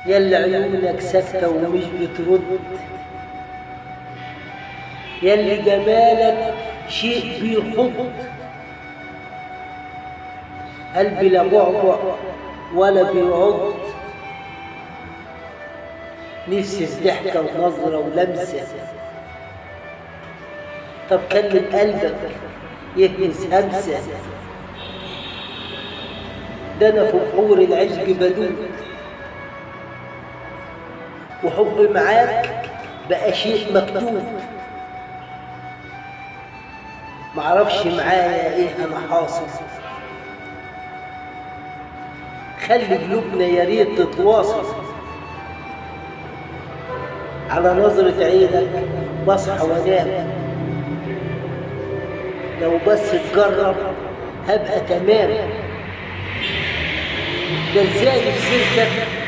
ياللي عيونك ساكتة ومش بترد، ياللي جمالك شيء بيخض، قلبي لا بعبع ولا بيعض، نفسي في ضحكة ونظرة ولمسة. طب كلم قلبك يهمس همسة، ده أنا في بحور العشق بدوب، وحب معاك بقى شيء مكتوب. معرفش معايا ايه انا حاصل، خلي قلوبنا يا ريت تتواصل. على نظرة عينك بصحى وانام، لو بس تجرب هبقى تمام. ده ازاي في سيرتك